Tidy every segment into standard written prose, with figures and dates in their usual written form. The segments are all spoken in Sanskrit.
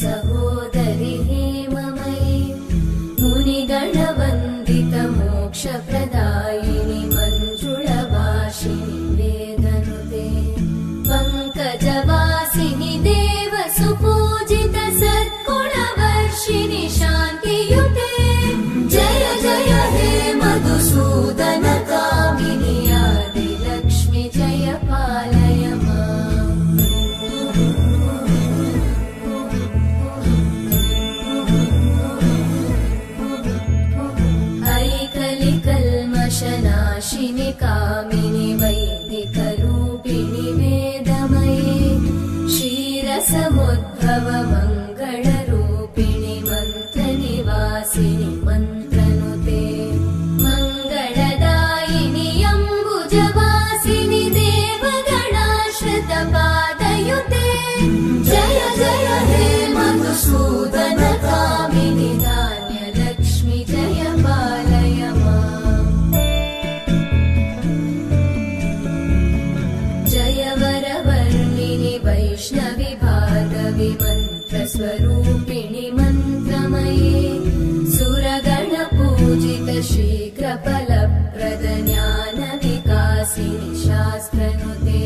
सहोदरि हेममयि मुनिगणवन्दित मोक्षप्रदायिनि मञ्जुळवासिनि वेदनुते पङ्कजवासिनि देवसुपूजित सद्गुणवर्षिणि शान्तियुते जय जय हे मधुसूदन कामिनि आदिलक्ष्मि जय पालय माम् ऐकलिकल्मषनाशिनि कामिनि वैदिकरूपिणि वेदमये क्षीरसमुद्भव मङ्गलरूपिणि मन्त्रनिवासिनि मन्त्रनुते मङ्गलदायिनि अम्बुजवासिनि देवगणाश्रितपादयुते जय जय हे मधुसूदन कामिनि धान्यलक्ष्मि जय पालय माम् जय वरवर्णिनि वैष्णवि भार्गवि मन्त्रस्वरूपिणि मन्त्रमये सुरगणपूजित शीघ्रफलप्रद ज्ञानविकासिनि शास्त्रनुते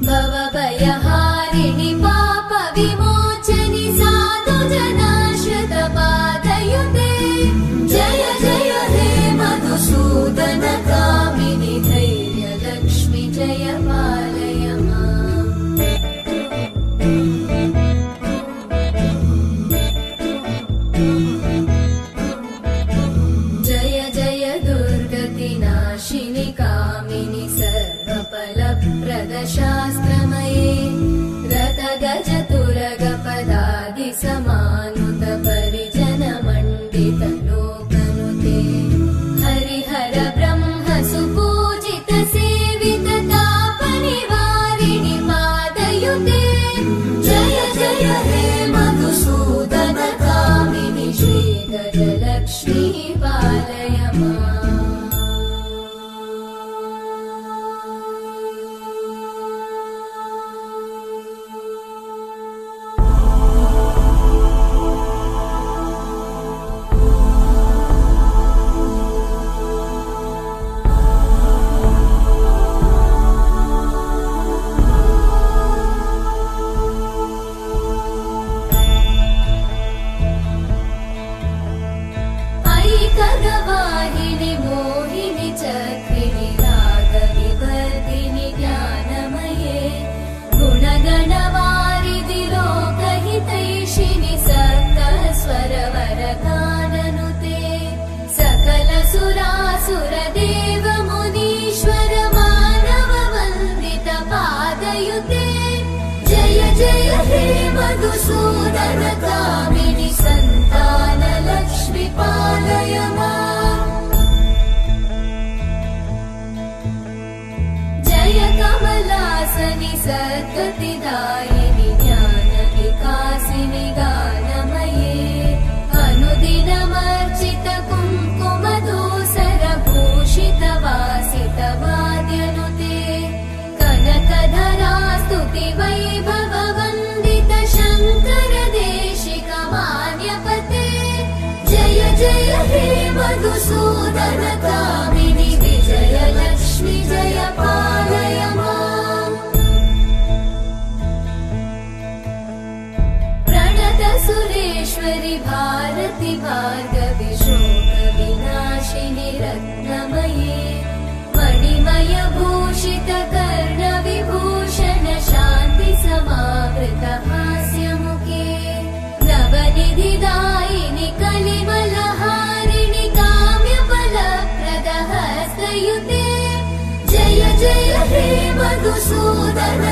भवभयहारिणि पापविमोचनि साधुजनाश्रितपादयुते जय जय हे मधुसूदन कामिनि धैर्यलक्ष्मि जय पालय माम् जय जय दुर्गतिनाशिनि कामिनि सर्वफलप्रद शास्त्रमये रथगजतुरगपदादिसमानुत परिजनमण्डित लोकनुते हरिहर ब्रह्म सुपूजित सेवित तापनिवारिणि पादयुते जय जय हे मधुसूदन कामिनि श्रीगजलक्ष्मी पालय माम् ऐकगवाहिनि मोहिनि चक्रिणि रागविवर्धिनि ज्ञानमये गुणगणवारिधि लोकहितैषिणि सप्तस्वरवरगाननुते सकलसुरासुरदेव मुनीश्वर मानववन्दित पादयुते जय जय हे मधुसूदन कामिनि सन्तानलक्ष्मि पालय माम् जय कमलासनि सद्गतिदायिनि ज्ञानविकासिनि गानमये अनुदिनमर्चित कुङ्कुमधूसरभूषित वासित वाद्यनुते कनकधरा स्तुति वैभववन्दित शङ्कर देशिक मान्यपते जय जय हे मधुसूदन कामिनि विजयलक्ष्मि जय पालय माम् प्रणत सुरेश्वरि भारति भार्गवि शोकविनाशिनि रत्नमये मणिमय भूषित कर्णविभूषण शान्ति समावृत हास्यमुखे नवनिधिदायिनि कलिमलहारिणि काम्यफलप्रद हस्तयुते जय जय हे मधुसूदन